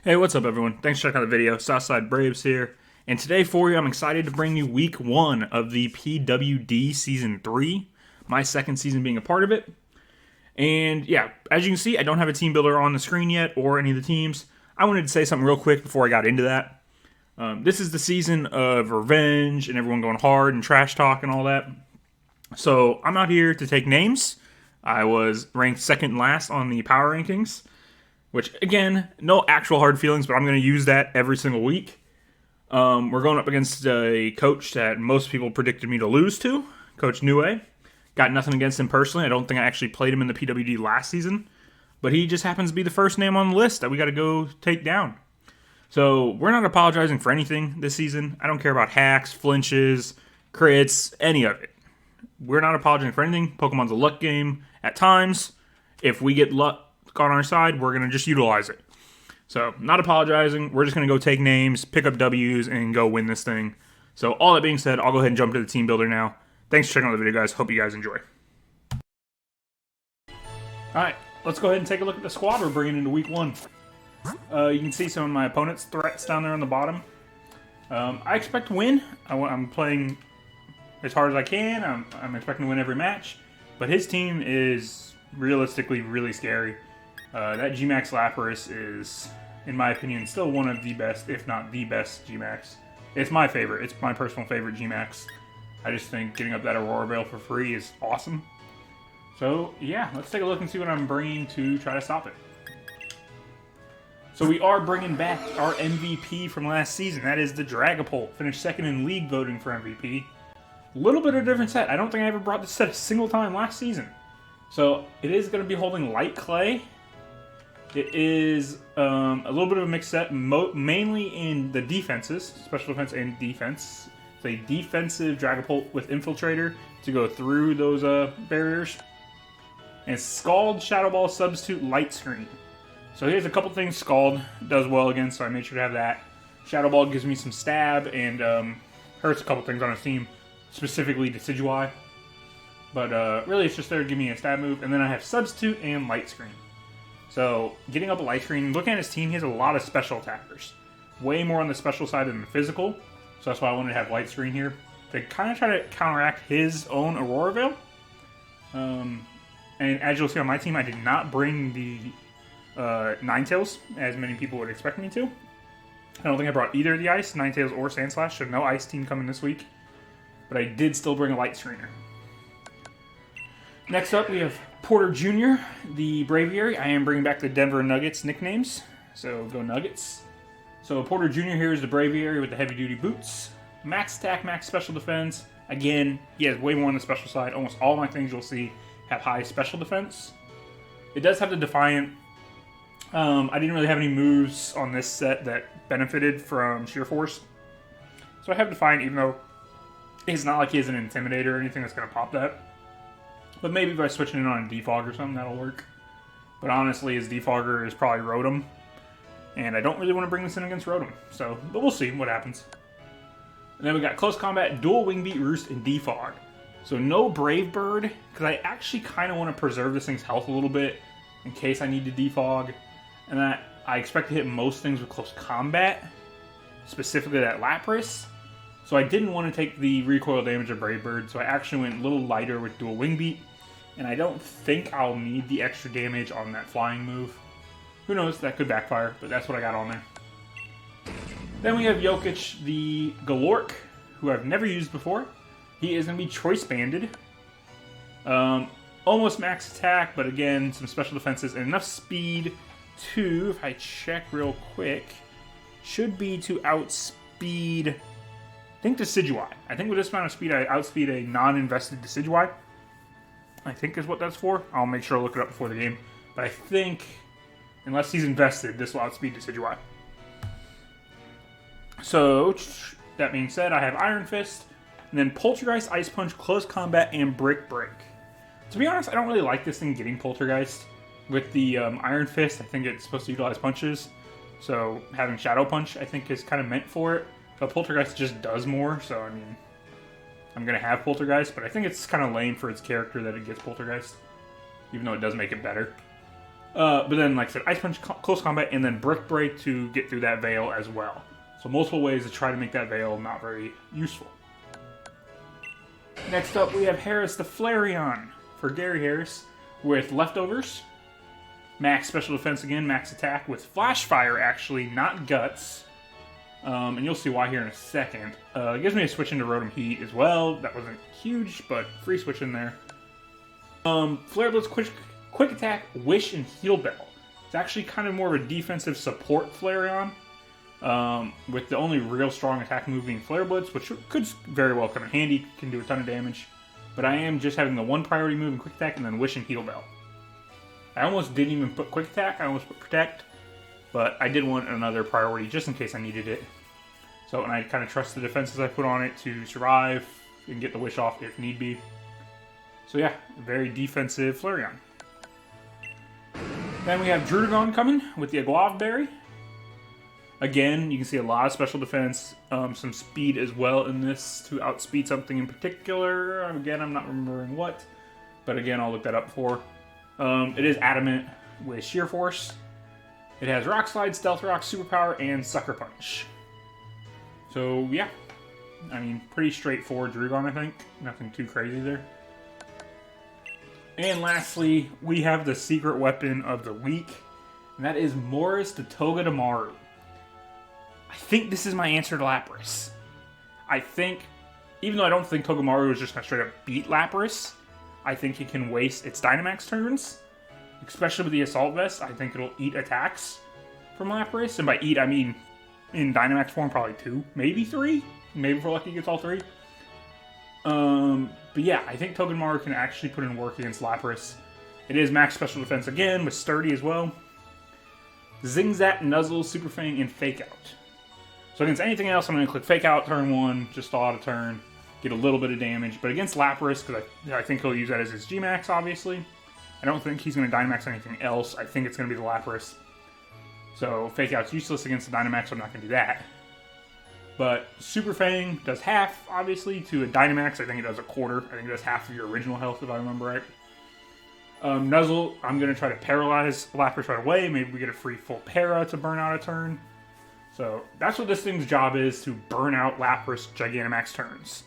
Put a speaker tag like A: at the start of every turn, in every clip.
A: Hey, what's up everyone? Thanks for checking out the video. Southside Braves here. And today for you, I'm excited to bring you week 1 of the PWD Season 3. My second season being a part of it. And yeah, as you can see, I don't have a team builder on the screen yet or any of the teams. I wanted to say something real quick before I got into that. This is the season of revenge and everyone going hard and trash talk and all that. So I'm out here to take names. I was ranked second last on the power rankings. Which, again, no actual hard feelings, but I'm going to use that every single week. We're going up against a coach that most people predicted me to lose to, Coach Nue. Got nothing against him personally. I don't think I actually played him in the PWD last season. But he just happens to be the first name on the list that we got to go take down. So we're not apologizing for anything this season. I don't care about hacks, flinches, crits, any of it. We're not apologizing for anything. Pokemon's a luck game at times. If we get luck on our side, we're going to just utilize it. So, not apologizing. We're just going to go take names, pick up W's, and go win this thing. So, all that being said, I'll go ahead and jump to the team builder now. Thanks for checking out the video, guys. Hope you guys enjoy. Alright, let's go ahead and take a look at the squad we're bringing into week 1. You can see some of my opponent's threats down there on the bottom. I expect to win. I'm playing as hard as I can. I'm expecting to win every match. But his team is realistically really scary. That G-Max Lapras is, in my opinion, still one of the best, if not the best G-Max. It's my favorite. It's my personal favorite G-Max. I just think getting up that Aurora Veil for free is awesome. So, yeah, let's take a look and see what I'm bringing to try to stop it. So we are bringing back our MVP from last season. That is the Dragapult. Finished second in league voting for MVP. A little bit of a different set. I don't think I ever brought this set a single time last season. So it is going to be holding Light Clay. It is a little bit of a mixed set, mainly in the defenses, special defense and defense. It's a defensive Dragapult with Infiltrator to go through those barriers. And Scald, Shadow Ball, Substitute, Light Screen. So here's a couple things Scald does well against, so I made sure to have that. Shadow Ball gives me some stab and hurts a couple things on his team, specifically Decidueye. But really it's just there to give me a stab move. And then I have Substitute and Light Screen. So, getting up a Light Screen, looking at his team, he has a lot of special attackers. Way more on the special side than the physical. So that's why I wanted to have Light Screen here. To kind of try to counteract his own Aurora Veil. And as you'll see on my team, I did not bring the Ninetales, as many people would expect me to. I don't think I brought either of the Ice, Ninetales or Sandslash, so no Ice team coming this week. But I did still bring a Light Screener. Next up, we have Porter Jr., the Braviary. I am bringing back the Denver Nuggets nicknames, so go Nuggets. So Porter Jr. here is the Braviary with the heavy-duty boots. Max attack, max special defense. Again, he has way more on the special side. Almost all my things you'll see have high special defense. It does have the Defiant. I didn't really have any moves on this set that benefited from Sheer Force. So I have Defiant, even though it's not like he has an Intimidator or anything that's going to pop that. But maybe by switching it on a Defog or something, that'll work. But honestly, his Defogger is probably Rotom. And I don't really want to bring this in against Rotom. So, but we'll see what happens. And then we got Close Combat, Dual Wing Beat, Roost, and Defog. So no Brave Bird, because I actually kind of want to preserve this thing's health a little bit in case I need to Defog. And I expect to hit most things with Close Combat, specifically that Lapras. So I didn't want to take the recoil damage of Brave Bird, so I actually went a little lighter with Dual Wing Beat. And I don't think I'll need the extra damage on that flying move. Who knows, that could backfire, but that's what I got on there. Then we have Jokic, the Galork, who I've never used before. He is going to be Choice Banded. Almost max attack, but again, some special defenses and enough speed to, if I check real quick, should be to outspeed, I think, Decidueye. I think with this amount of speed, I outspeed a non-invested Decidueye. I think is what that's for. I'll make sure to look it up before the game. But I think, unless he's invested, this will outspeed Decidueye. So, that being said, I have Iron Fist, and then Poltergeist, Ice Punch, Close Combat, and Brick Break. To be honest, I don't really like this thing getting Poltergeist. With the Iron Fist, I think it's supposed to utilize punches. So, having Shadow Punch, I think, is kind of meant for it. But Poltergeist just does more, so, I mean, I'm going to have Poltergeist, but I think it's kind of lame for its character that it gets Poltergeist, even though it does make it better. But then, like I said, Ice Punch, Close Combat, and then Brick Break to get through that Veil as well. So multiple ways to try to make that Veil not very useful. Next up, we have Harris the Flareon for Gary Harris with Leftovers. Max Special Defense again, Max Attack with Flash Fire, actually, not Guts. And you'll see why here in a second. It gives me a switch into Rotom Heat as well. That wasn't huge, but free switch in there. Flare Blitz, Quick Attack, Wish, and Heal Bell. It's actually kind of more of a defensive support Flareon, with the only real strong attack move being Flare Blitz, which could very well come in handy, can do a ton of damage. But I am just having the one priority move in Quick Attack and then Wish and Heal Bell. I almost didn't even put Quick Attack, I almost put Protect, but I did want another priority just in case I needed it. So, and I kind of trust the defenses I put on it to survive and get the Wish off if need be. So yeah, very defensive Flareon. Then we have Druddigon coming with the Aguav Berry. Again, you can see a lot of special defense, some speed as well in this to outspeed something in particular. Again, I'm not remembering what, but again, I'll look that up for. It is Adamant with Sheer Force. It has Rock Slide, Stealth Rock, Superpower, and Sucker Punch. So yeah, I mean, pretty straightforward Druddigon, I think. Nothing too crazy there. And lastly, we have the secret weapon of the week, and that is Morris the Togedemaru. I think this is my answer to Lapras. I think, even though I don't think Togedemaru is just going to straight up beat Lapras, I think it can waste its Dynamax turns, especially with the Assault Vest. I think it'll eat attacks from Lapras, and by eat, I mean in Dynamax form, probably 2, maybe 3. Maybe if we're lucky, it gets all 3. But yeah, I think Togedemaru can actually put in work against Lapras. It is max special defense again, with Sturdy as well. Zingzat, Nuzzle, Super Fang, and Fake Out. So against anything else, I'm going to click Fake Out turn 1, just stall out a turn, get a little bit of damage. But against Lapras, because I think he'll use that as his G-Max, obviously. I don't think he's going to Dynamax anything else. I think it's going to be the Lapras. So Fake Out's useless against the Dynamax, so I'm not going to do that. But Super Fang does half, obviously, to a Dynamax. I think it does a quarter. I think it does half of your original health, if I remember right. Nuzzle, I'm going to try to paralyze Lapras right away. Maybe we get a free full para to burn out a turn. So that's what this thing's job is, to burn out Lapras Gigantamax turns.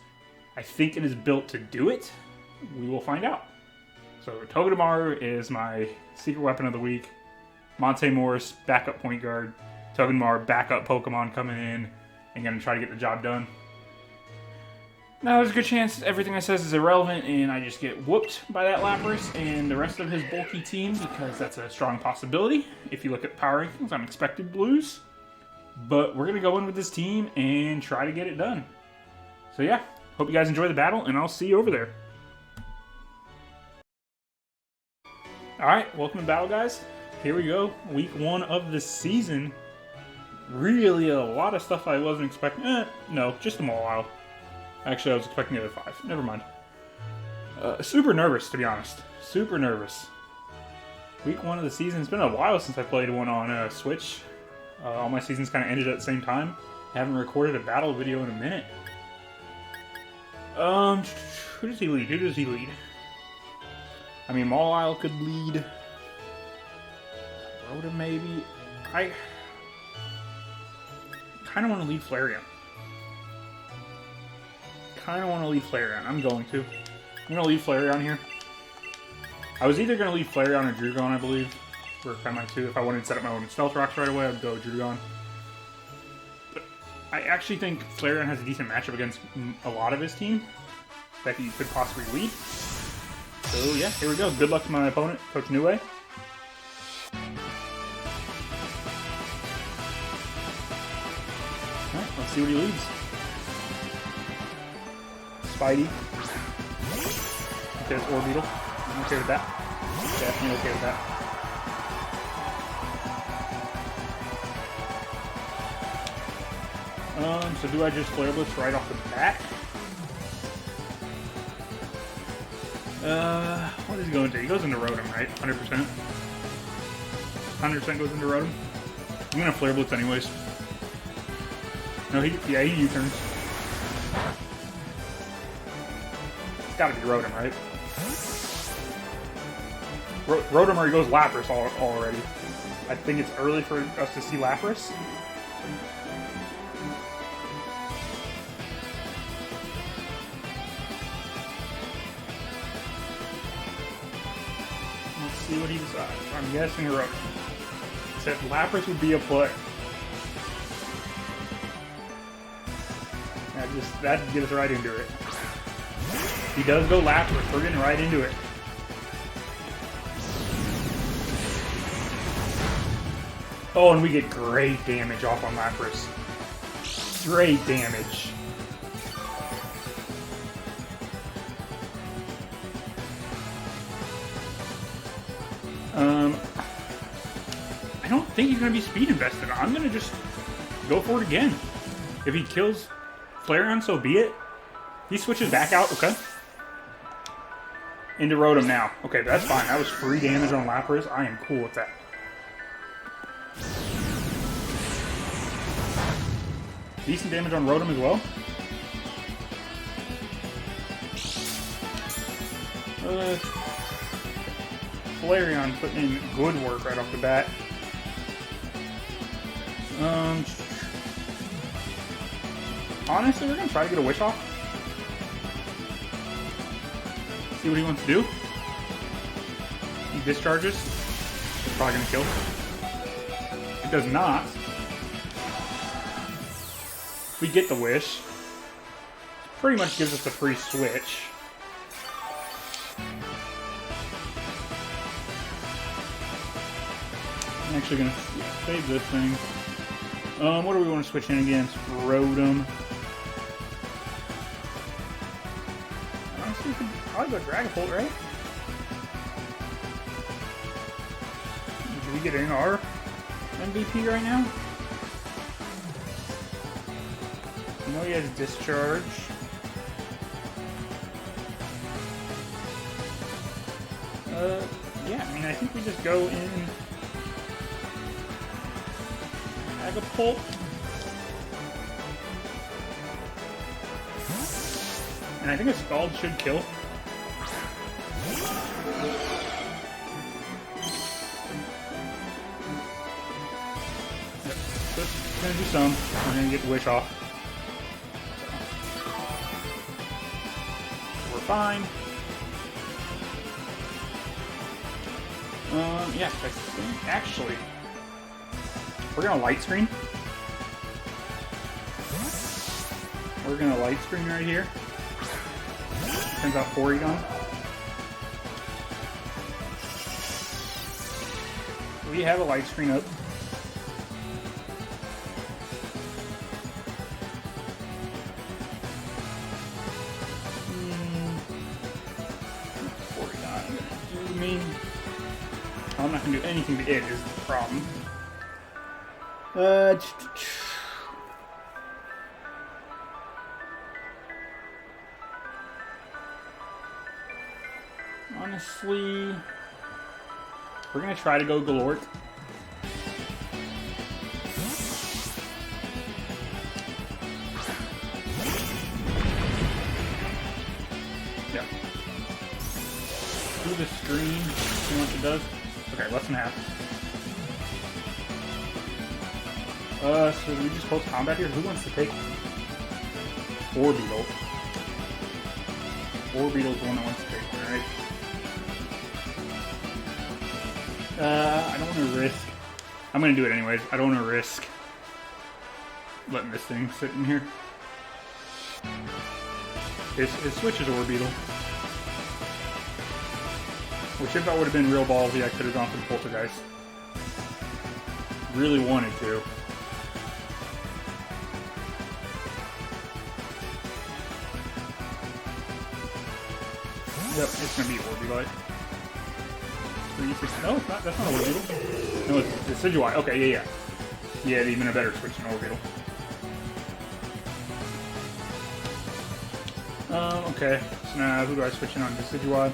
A: I think it is built to do it. We will find out. So Togedemaru is my secret weapon of the week. Monte Morris, backup point guard. Togedemaru, backup Pokemon coming in and going to try to get the job done. Now, there's a good chance everything I says is irrelevant and I just get whooped by that Lapras and the rest of his bulky team, because that's a strong possibility. If you look at power rankings, I'm expected to lose. But we're going to go in with this team and try to get it done. So yeah, hope you guys enjoy the battle, and I'll see you over there. Alright, welcome to battle, guys. Here we go. Week 1 of the season. Really a lot of stuff I wasn't expecting. No, just a Mawile. Actually, I was expecting the other 5. Never mind. Super nervous, to be honest. Super nervous. Week 1 of the season. It's been a while since I played one on Switch. All my seasons kind of ended at the same time. I haven't recorded a battle video in a minute. Who does he lead? Who does he lead? I mean, Mawile could lead. Rhoda, maybe. I kind of want to lead Flareon. I'm going to. I'm going to lead Flareon here. I was either going to lead Flareon or Druddigon, I believe. Were kind of my 2. If I wanted to set up my own Stealth Rocks right away, I'd go Druddigon. But I actually think Flareon has a decent matchup against a lot of his team that he could possibly lead. So yeah, here we go. Good luck to my opponent, Coach Nue. Alright, let's see what he leads. Spidey. Okay, it's Orbeetle. I'm okay with that. Definitely okay with that. So do I just Flare Blitz right off the bat? What is he going to? He goes into Rotom, right? 100%. 100% goes into Rotom. I'm gonna Flare Blitz anyways. No, he U-turns. It's gotta be Rotom, right? Rotom or he goes Lapras already. I think it's early for us to see Lapras. Let's see what he decides. I'm guessing Rotom. Said Lapras would be a play. That'd get us right into it. He does go Lapras. We're getting right into it. Oh, and we get great damage off on Lapras. Great damage. I don't think he's going to be speed invested. I'm going to just go for it again. If he kills Flareon, so be it. He switches back out. Okay. Into Rotom now. Okay, that's fine. That was free damage on Lapras. I am cool with that. Decent damage on Rotom as well. Flareon putting in good work right off the bat. Honestly, we're going to try to get a Wish off. See what he wants to do. He discharges. It's probably going to kill. It does not. We get the Wish. Pretty much gives us a free switch. I'm actually going to save this thing. What do we want to switch in against? Rotom. Honestly, we could probably go Dragapult, right? Do we get in our MVP right now? I know he has Discharge. Yeah, I mean, I think we just go in Dragapult. And I think a Scald should kill. Yep, just gonna do some. We're gonna get the Wish off. We're fine. Yeah, I think actually we're gonna Light Screen. We're gonna Light Screen right here. Turns out Porygon. We have a Light Screen up. Porygon gonna do me. I'm not gonna do anything to it is the problem. Honestly, we're gonna try to go Galort. Yeah. Do the screen, see how much it does. Okay, less than half. So do we just post combat here? Who wants to take Orbeetle? Orbeetle's the one that wants to take one, right? I don't want to risk. I'm going to do it anyways. I don't want to risk letting this thing sit in here. It switches Orbeetle. Which if I would have been real ballsy, I could have gone for the Poltergeist. Really wanted to. Yep, it's going to be Orbeetle. No, it's not. That's not Orbeetle. No, it's Decidueye. Okay, yeah. Yeah, even a better switch than Orbeetle. Okay. So now, who do I switch in on? Decidueye.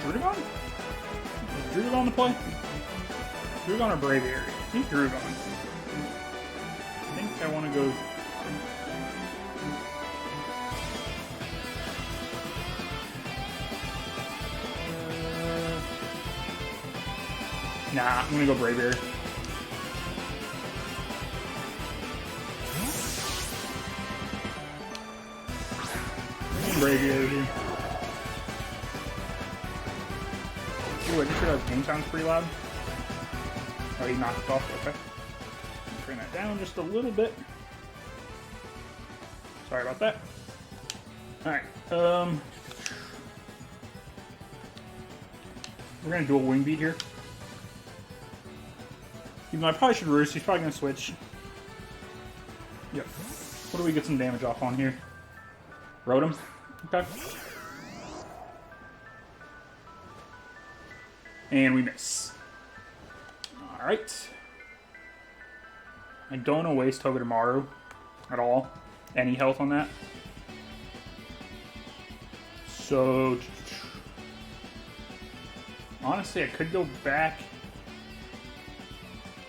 A: Druddigon? Is Druddigon to play? Druddigon or Braviary? I think Druddigon. I think I want to go... Nah, I'm gonna go Braviary. Braviary here. Ooh, I just realized game sounds pretty loud. Oh, he knocked it off. Okay. Bring that down just a little bit. Sorry about that. Alright. We're gonna dual wing beat here. Even though I probably should roost, he's probably gonna switch. Yep. What do we get some damage off on here? Rotom? Okay. And we miss. Alright. I don't want to waste Togedemaru at all. Any health on that. So, honestly, I could go back.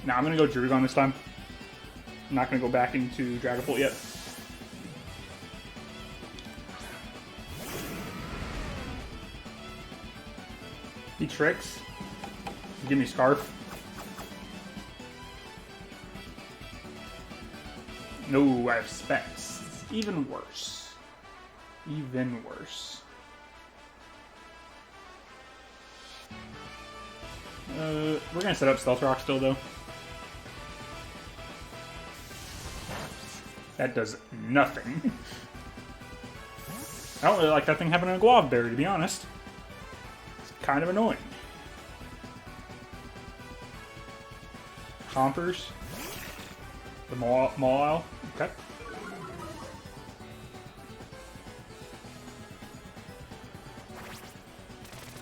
A: Nah, I'm going to go Drugon this time. I'm not going to go back into Dragapult yet. He tricks. Give me Scarf. No, I have Specs. It's even worse. Even worse. We're gonna set up Stealth Rock still, though. That does nothing. I don't really like that thing having a Guava Berry, to be honest. It's kind of annoying. Chompers. The Mawile. Okay.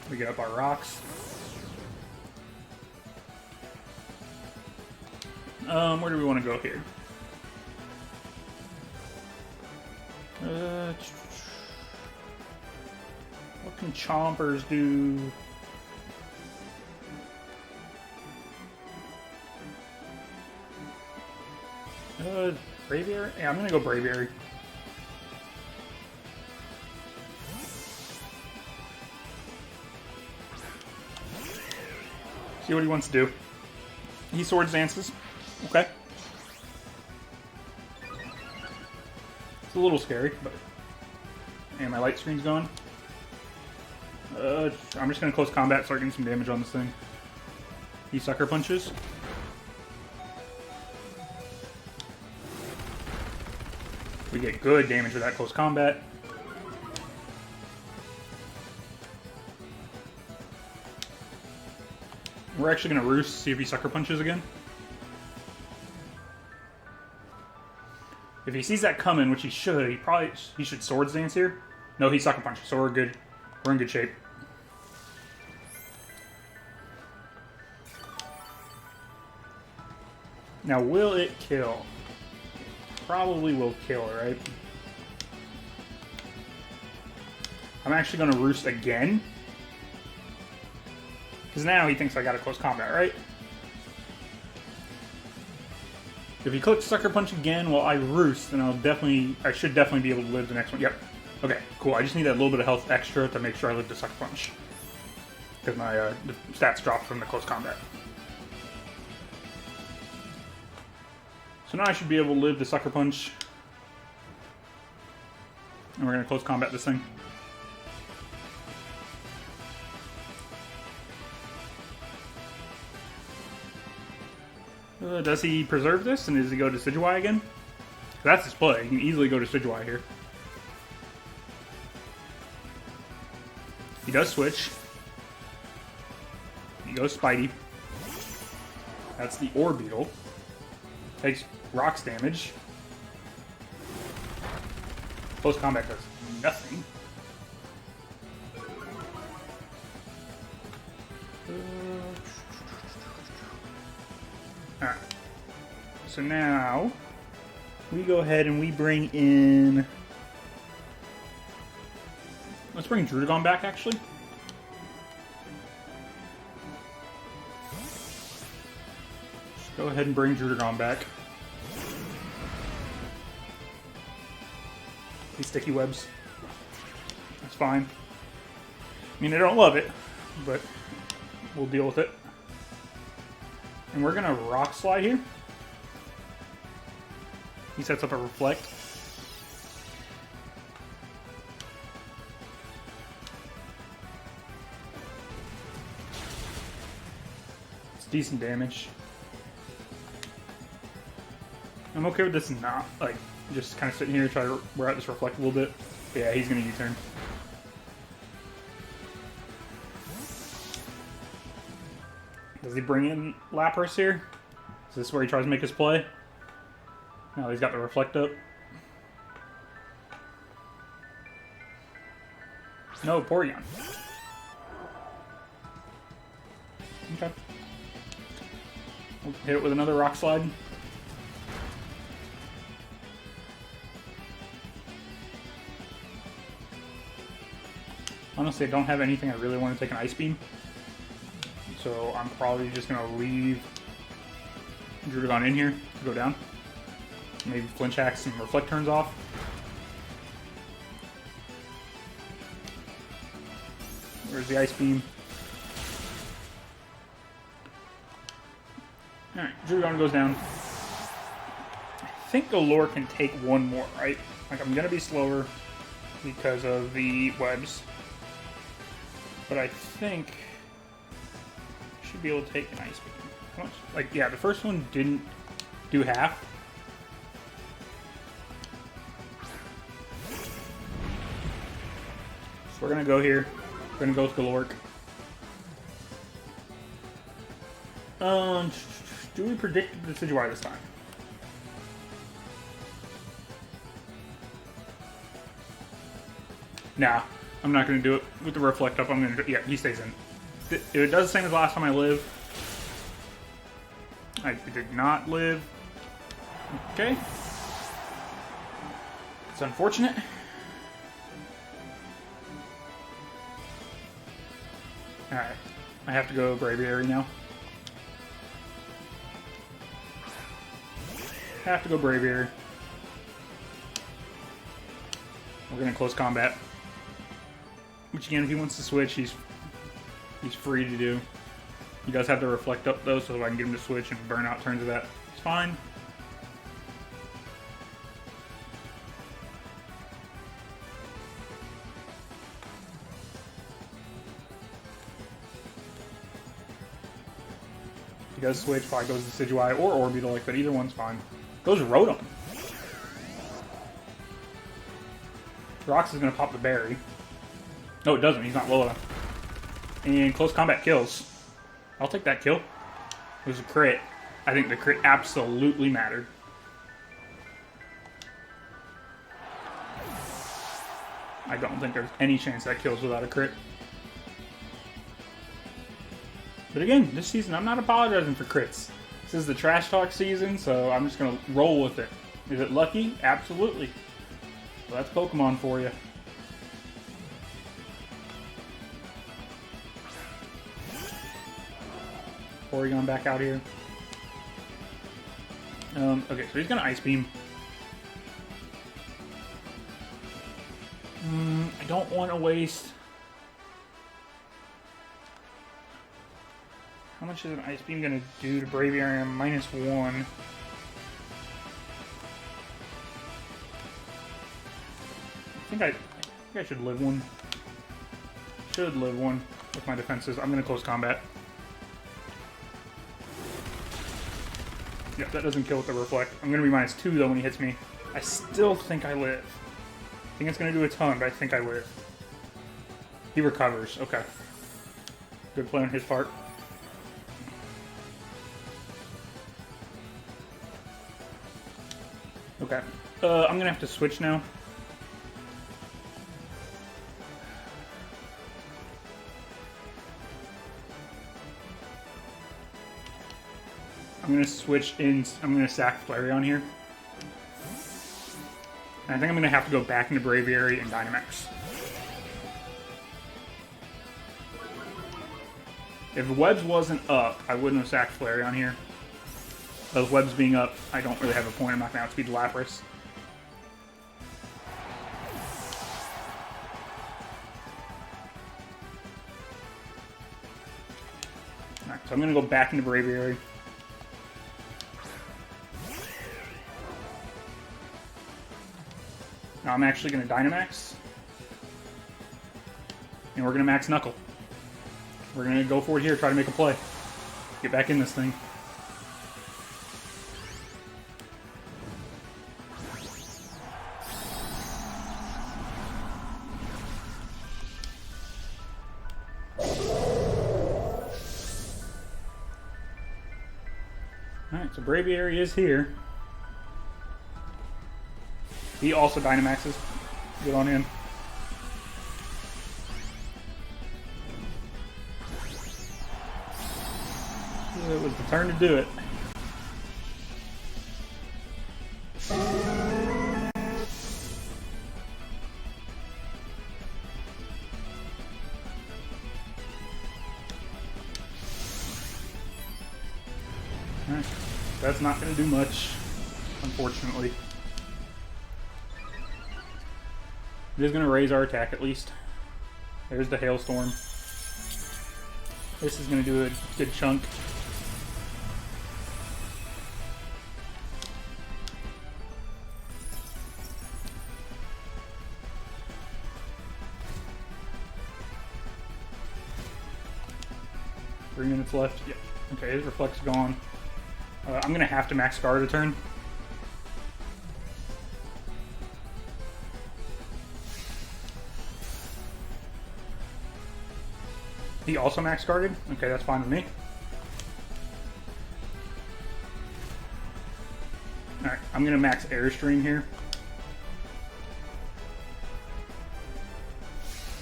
A: We get up our rocks. Where do we want to go here? What can Chompers do? Braviary? Yeah, I'm gonna go Braviary. See what he wants to do. He Swords Dances. Okay. It's a little scary, but... And my light screen's gone. I'm just gonna close combat, start getting some damage on this thing. He Sucker Punches. We get good damage with that close combat. We're actually going to Roost, see if he Sucker Punches again. If he sees that coming, which he should, he should Swords Dance here. No, he Sucker Punches, so we're good. We're in good shape. Now, will it kill? Probably will kill, right? I'm actually going to Roost again. Because now he thinks I got a close combat, right? If he clicks Sucker Punch again while I Roost, then I should definitely be able to live the next one. Yep. Okay, cool. I just need that little bit of health extra to make sure I live the Sucker Punch. Because my the stats dropped from the close combat. So now I should be able to live the Sucker Punch. And we're going to close combat this thing. Does he preserve this? And does he go to Decidueye again? That's his play. He can easily go to Decidueye here. He does switch. He goes Spidey. That's the Orbeetle. Takes rocks damage. Close combat does nothing. Alright. So now we go ahead and we bring in... Let's bring Drudagon back, actually. Just go ahead and bring Drudagon back. These sticky webs. That's fine. I mean, I don't love it, but we'll deal with it. And we're gonna Rock Slide here. He sets up a Reflect. It's decent damage. I'm okay with this not, like, just kind of sitting here, try to wear out this Reflect a little bit. But yeah, he's gonna U-turn. Does he bring in Lapras here? Is this where he tries to make his play? No, he's got the Reflect up. No, Porygon. Okay. We'll hit it with another Rock Slide. Honestly, I don't have anything I really want to take an Ice Beam. So I'm probably just going to leave Druddigon in here to go down. Maybe Flinch Hacks and Reflect turns off. Where's the Ice Beam? Alright, Druddigon goes down. I think Galore can take one more, right? Like, I'm going to be slower because of the webs. But I think I should be able to take an Ice Beam. How much? Like, yeah, the first one didn't do half. So we're going to go here. We're going to go with Galork. Do we predict the Decidueye this time? Nah, I'm not going to do it with the Reflect up. I'm going to, yeah, he stays in. If it does the same as last time I live. I did not live. Okay. It's unfortunate. Alright. I have to go Braviary now. Have to go Braviary. We're going to close combat. Which again, if he wants to switch, he's free to do. He does have the Reflect up though, so if I can get him to switch and burn out turns of that, it's fine. He does switch, probably goes to Decidueye or Orbeetle, but either one's fine. Goes Rotom. Rox is going to pop the berry. No, it doesn't. He's not low enough. And close combat kills. I'll take that kill. It was a crit. I think the crit absolutely mattered. I don't think there's any chance that kills without a crit. But again, this season, I'm not apologizing for crits. This is the trash talk season, so I'm just going to roll with it. Is it lucky? Absolutely. So that's Pokemon for you. Porygon back out here. Okay, so he's going to Ice Beam. I don't want to waste... How much is an Ice Beam going to do to Braviary? I'm -1. I think I should live one. Should live one with my defenses. I'm going to close combat. Yep, that doesn't kill with the Reflect. I'm going to be -2 though when he hits me. I still think I live. I think it's going to do a ton, but I think I live. He recovers. Okay. Good play on his part. Okay. I'm going to have to switch now. I'm going to switch in. I'm going to sack Flareon here. And I think I'm going to have to go back into Braviary and Dynamax. If Webs wasn't up, I wouldn't have sacked Flareon here. Those Webs being up, I don't really have a point. I'm not going to outspeed Lapras. Alright, so I'm going to go back into Braviary. I'm actually going to Dynamax. And we're going to max Knuckle. We're going to go forward here, try to make a play. Get back in this thing. Alright, so Braviary is here. He also Dynamaxes. Good on him. It was the turn to do it. Alright, that's not going to do much, unfortunately. It is going to raise our attack at least. There's the Hailstorm. This is going to do a good chunk. Three minutes left. Yeah. Okay, his Reflect's gone. I'm going to have to max guard a turn. He also max guarded? Okay, that's fine with me. Alright, I'm going to max Airstream here.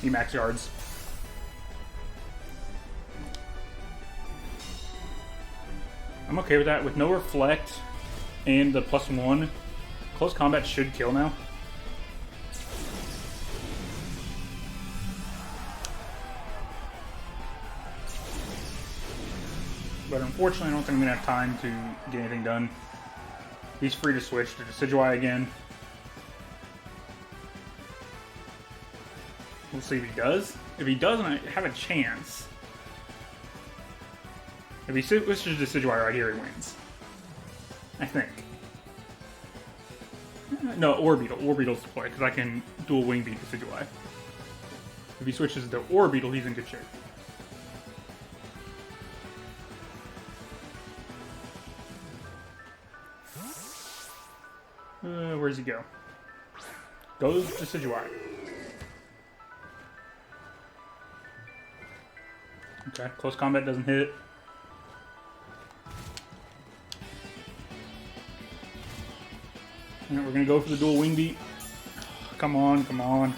A: He max guards. I'm okay with that. With no Reflect and the +1, close combat should kill now. But unfortunately, I don't think I'm going to have time to get anything done. He's free to switch to Decidueye again. We'll see if he does. If he doesn't, I have a chance. If he switches to Decidueye right here, he wins. I think. No, Orbeetle. Orbeetle's the play, because I can dual Wing Beat Decidueye. If he switches to Orbeetle, he's in good shape. Where does he go? Goes to Decidueye. Okay, close combat doesn't hit. Alright, we're gonna go for the dual Wing Beat. Come on, come on.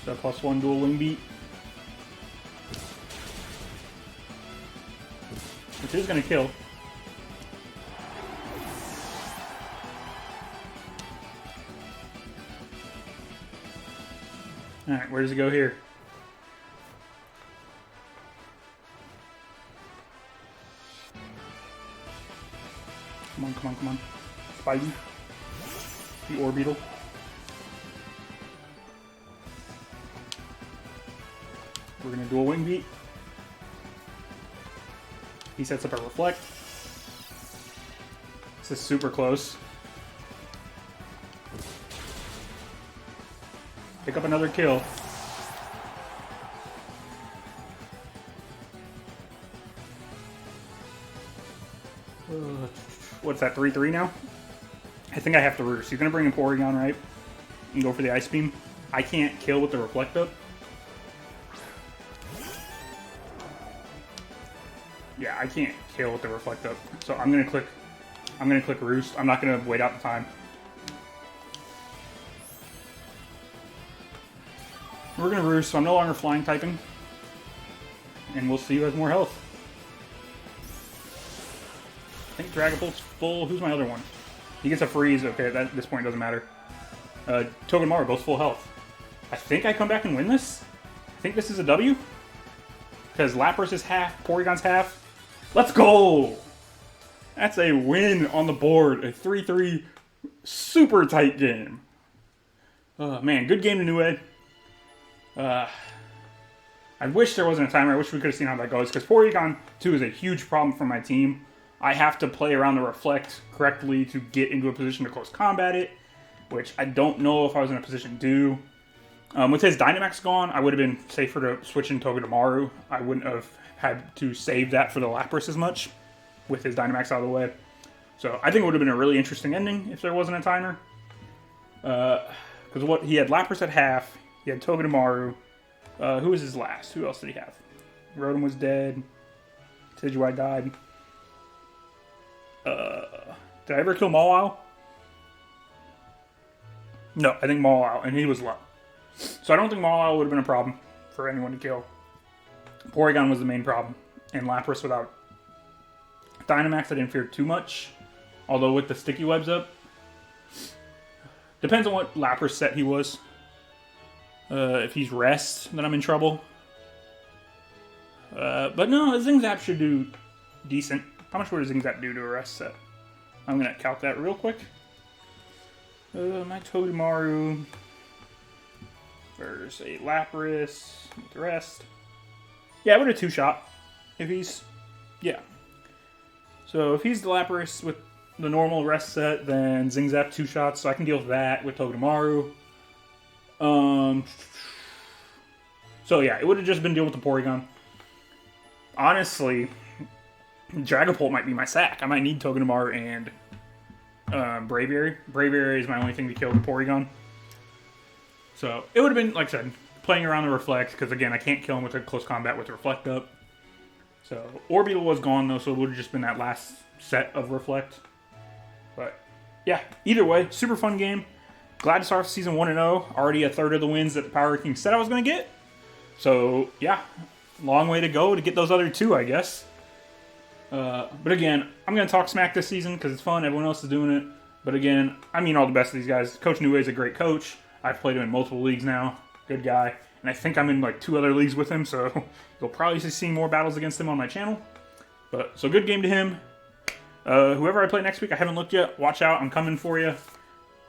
A: So +1 dual Wing Beat. Which is going to kill. Alright, where does it go here? Come on, come on, come on. Spidey. The Orbeetle. We're going to dual Wing Beat. He sets up a Reflect. This is super close. Pick up another kill. What's that, 3-3 now? I think I have to Roost. He's going to bring in Porygon, right? And go for the Ice Beam. I can't kill with the Reflect up. Yeah, I can't kill with the Reflect up. So I'm gonna click Roost. I'm not gonna wait out the time. We're gonna Roost, so I'm no longer flying typing. And we'll see who has more health. I think Dragapult's full. Who's my other one? He gets a freeze. Okay, that at this point doesn't matter. Togedemaru both full health. I think I come back and win this. I think this is a W. Because Lapras is half, Porygon's half. Let's go! That's a win on the board. A 3-3 super tight game. Man, good game to Nue. I wish there wasn't a timer. I wish we could have seen how that goes, because Porygon 2 is a huge problem for my team. I have to play around the Reflect correctly to get into a position to close combat it, which I don't know if I was in a position to do. With his Dynamax gone, I would have been safer to switch in Togedemaru. I wouldn't have had to save that for the Lapras as much with his Dynamax out of the way. So I think it would have been a really interesting ending if there wasn't a timer. Because he had Lapras at half, he had Togedemaru. Who was his last? Who else did he have? Rotom was dead. Tidgewai died. Did I ever kill Mawile? No, I think Mawile, and he was low. So I don't think Mawile would have been a problem for anyone to kill. Porygon was the main problem, and Lapras without Dynamax I didn't fear too much. Although with the sticky webs up, depends on what Lapras set he was. If he's Rest, then I'm in trouble. But no, Zingzap should do decent. How much would a Zingzap do to a Rest set? I'm going to calc that real quick. My Togedemaru versus a Lapras with the Rest. Yeah, I would have two-shot if he's... Yeah. So if he's the Lapras with the normal Rest set, then Zingzap two shots, so I can deal with that with Togedemaru. So yeah, it would have just been deal with the Porygon. Honestly, Dragapult might be my sack. I might need Togedemaru and Braviary. Braviary is my only thing to kill the Porygon. So it would have been, like I said, playing around the Reflect, because again, I can't kill him with a close combat with Reflect up. So Orbeetle was gone though, so it would have just been that last set of Reflect. But yeah, either way, super fun game. Glad to start off season 1-0. Already a third of the wins that the Power King said I was going to get. So yeah, long way to go to get those other two, I guess. But again, I'm going to talk smack this season because it's fun. Everyone else is doing it. But again, I mean all the best of these guys. Coach Nue is a great coach. I've played him in multiple leagues now. Good guy. And I think I'm in like 2 other leagues with him, so you'll probably see more battles against him on my channel. But so good game to him. Whoever I play next week, I haven't looked yet. Watch out, I'm coming for you.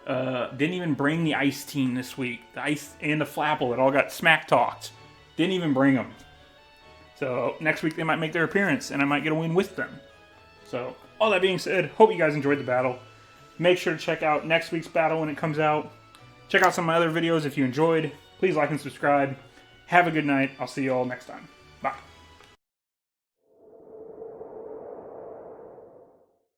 A: Didn't even bring the Ice team this week. The Ice and the Flapple, it all got smack talked. Didn't even bring them. So next week they might make their appearance, and I might get a win with them. So all that being said, hope you guys enjoyed the battle. Make sure to check out next week's battle when it comes out. Check out some of my other videos if you enjoyed. Please like and subscribe. Have a good night. I'll see you all next time.